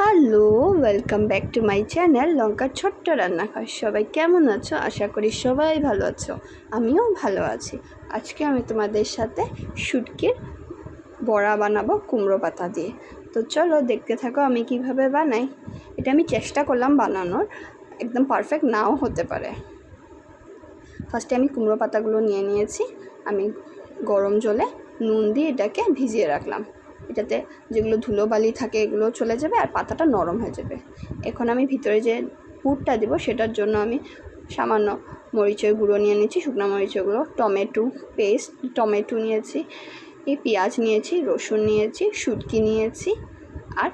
Hello, welcome back to my channel লঙ্কার ছোট্ট রান্নাঘর। সবাই কেমন আছো? আশা করি সবাই ভালো আছো, আমিও ভালো আছি। আজকে আমি তোমাদের সাথে শুটকির বড়া বানাবো কুমড়ো পাতা দিয়ে। তো চলো দেখতে থাকো আমি কিভাবে বানাই। এটা আমি চেষ্টা করলাম বানানোর, একদম পারফেক্ট নাও হতে পারে। ফার্স্টে আমি কুমড়ো পাতাগুলো নিয়ে নিয়েছি। আমি গরম জলে নুন দিয়ে এটাকে ভিজিয়ে রাখলাম। এটাতে যেগুলো ধুলোবালি থাকে এগুলো চলে যাবে আর পাতাটা নরম হয়ে যাবে। এখন আমি ভিতরে যে পুরটা দেবো সেটার জন্য আমি সামান্য মরিচের গুঁড়ো নিয়ে নিয়েছি, শুকনো মরিচের গুঁড়ো, টমেটো নিয়েছি, পেঁয়াজ নিয়েছি, রসুন নিয়েছি, শুটকি নিয়েছি আর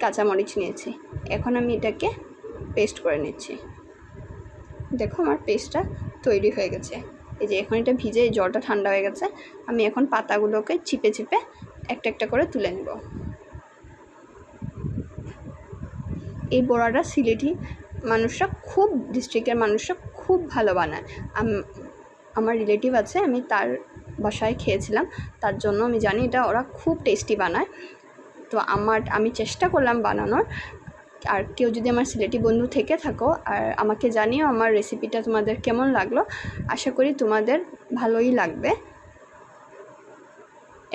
কাঁচামরিচ নিয়েছি। এখন আমি এটাকে পেস্ট করে নিচ্ছি। দেখো আমার পেস্টটা তৈরি হয়ে গেছে। এই যে এখন এটা ভিজে জলটা ঠান্ডা হয়ে গেছে। আমি এখন পাতাগুলোকে চিপে চিপে একটা একটা করে তুলে নেব। এই বড়াটা সিলেটি মানুষরা ডিস্ট্রিক্টের মানুষরা খুব ভালো বানায়। আমার রিলেটিভ আছে, আমি তার বাসায় খেয়েছিলাম, তার জন্য আমি জানি এটা ওরা খুব টেস্টি বানায়। তো আমি চেষ্টা করলাম বানানোর। আর কেউ যদি আমার সিলেটি বন্ধু থেকে থাকো আর আমাকে জানিও আমার রেসিপিটা তোমাদের কেমন লাগলো। আশা করি তোমাদের ভালোই লাগবে।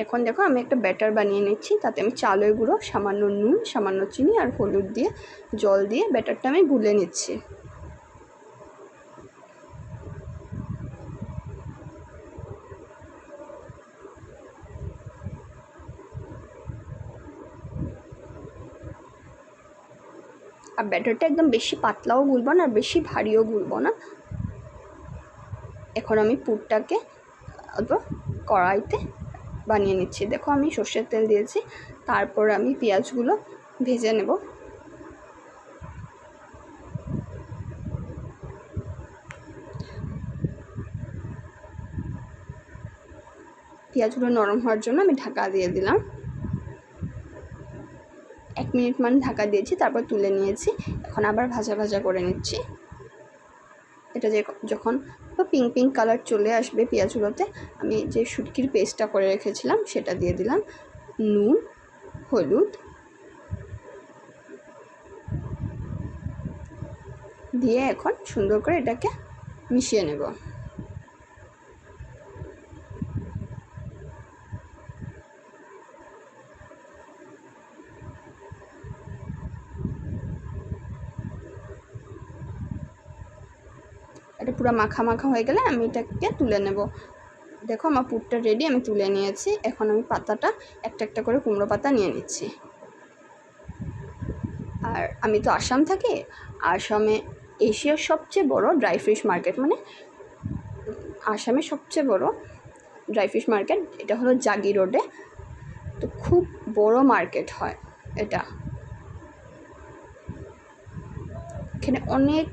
এখন দেখো আমি একটা ব্যাটার বানিয়ে নিচ্ছি। তাতে আমি চালের গুঁড়ো, সামান্য নুন, সামান্য চিনি আর হলুদ দিয়ে জল দিয়ে ব্যাটারটা আমি গুলে নিচ্ছি। আর ব্যাটারটা একদম বেশি পাতলাও গুলবো না আর বেশি ভারীও গুলবো না। এখন আমি পুরটাকে কড়াইতে বানিয়ে নিচ্ছি। দেখো আমি সর্ষের তেল দিয়েছি, তারপর আমি পেঁয়াজগুলো ভেজে নেব। পেঁয়াজগুলো নরম হওয়ার জন্য আমি ঢাকা দিয়ে দিলাম। 1 মিনিট মান ঢাকা দিয়েছি, তারপর তুলে নিয়েছি। এখন আবার ভাজা ভাজা করে নিচ্ছি। এটা যখন পিঙ্ক পিঙ্ক কালার চলে আসবে পেঁয়াজগুলোতে, আমি যে শুটকির পেস্টটা করে রেখেছিলাম সেটা দিয়ে দিলাম, নুন, হলুদ দিয়ে এখন সুন্দর করে এটাকে মিশিয়ে নেব। এটা পুরো মাখা মাখা হয়ে গেলে আমি এটাকে তুলে নেব। দেখো আমার পুরটা রেডি, আমি তুলে নিয়েছি। এখন আমি পাতাটা একটা একটা করে কুমড়ো পাতা নিয়ে নিচ্ছি। আর আমি তো আসাম থাকি। আসামে এশিয়ার সবচেয়ে বড় ড্রাই ফিশ মার্কেট, মানে আসামের সবচেয়ে বড় ড্রাই ফিশ মার্কেট এটা হলো জাগি রোডে। তো খুব বড় মার্কেট হয় এটা। এখানে অনেক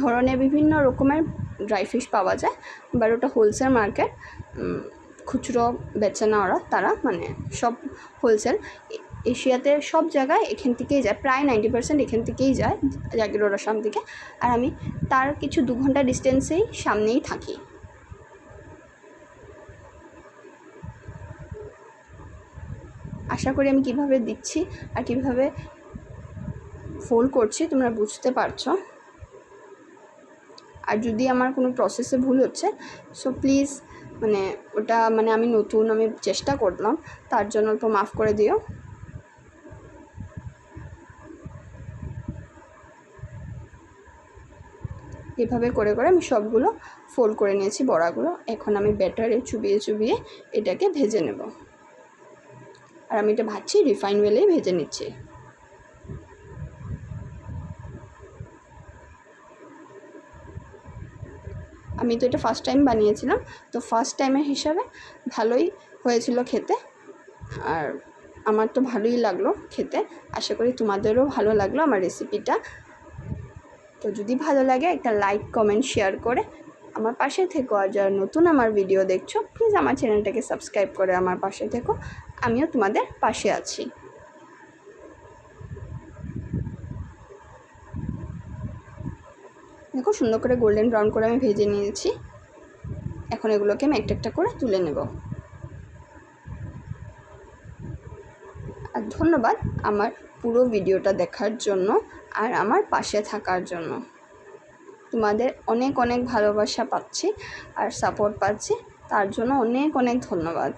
ধরনের বিভিন্ন রকমের ড্রাই ফিশ পাওয়া যায়। বাট ওটা হোলসেল মার্কেট, খুচরো বেচে না ওরা, তারা মানে সব হোলসেল। এশিয়াতে সব জায়গায় এখান থেকেই যায়, প্রায় 90% এখান থেকেই যায়, জাগি রোড আসাম থেকে। আর আমি তার কিছু 2 ঘন্টা ডিস্টেন্সেই সামনেই থাকি। আশা করি আমি কিভাবে দিচ্ছি আর কিভাবে ফোল্ড করছি তোমরা বুঝতে পারছো। আর যদি আমার কোনো প্রসেসে ভুল হচ্ছে সো প্লিজ, ওটা আমি নতুন, আমি চেষ্টা করলাম, তার জন্য তো মাফ করে দিও। এভাবে করে করে আমি সবগুলো ফোল্ড করে নিয়েছি বড়াগুলো। এখন আমি ব্যাটারে চুবিয়ে চুবিয়ে এটাকে ভেজে নেব। আর আমি এটা ভাজছি রিফাইন অয়েলেই ভেজে নিচ্ছি। আমি তো এটা ফার্স্ট টাইম বানিয়েছিলাম, তো ফার্স্ট টাইমের হিসাবে ভালোই হয়েছিল খেতে। আর আমার তো ভালোই লাগলো খেতে। আশা করি তোমাদেরও ভালো লাগলো আমার রেসিপিটা। তো যদি ভালো লাগে একটা লাইক, কমেন্ট, শেয়ার করে আমার পাশে থেকো। আর যারা নতুন আমার ভিডিও দেখছো প্লিজ আমার চ্যানেলটাকে সাবস্ক্রাইব করে আমার পাশে থেকো। আমিও তোমাদের পাশে আছি। দেখো সুন্দর করে গোল্ডেন ব্রাউন করে আমি ভেজে নিয়েছি। এখন এগুলোকে আমি একটা একটা করে তুলে নেব। আর ধন্যবাদ আমার পুরো ভিডিওটা দেখার জন্য আর আমার পাশে থাকার জন্য। তোমাদের অনেক অনেক ভালোবাসা পাচ্ছি আর সাপোর্ট পাচ্ছি, তার জন্য অনেক অনেক ধন্যবাদ।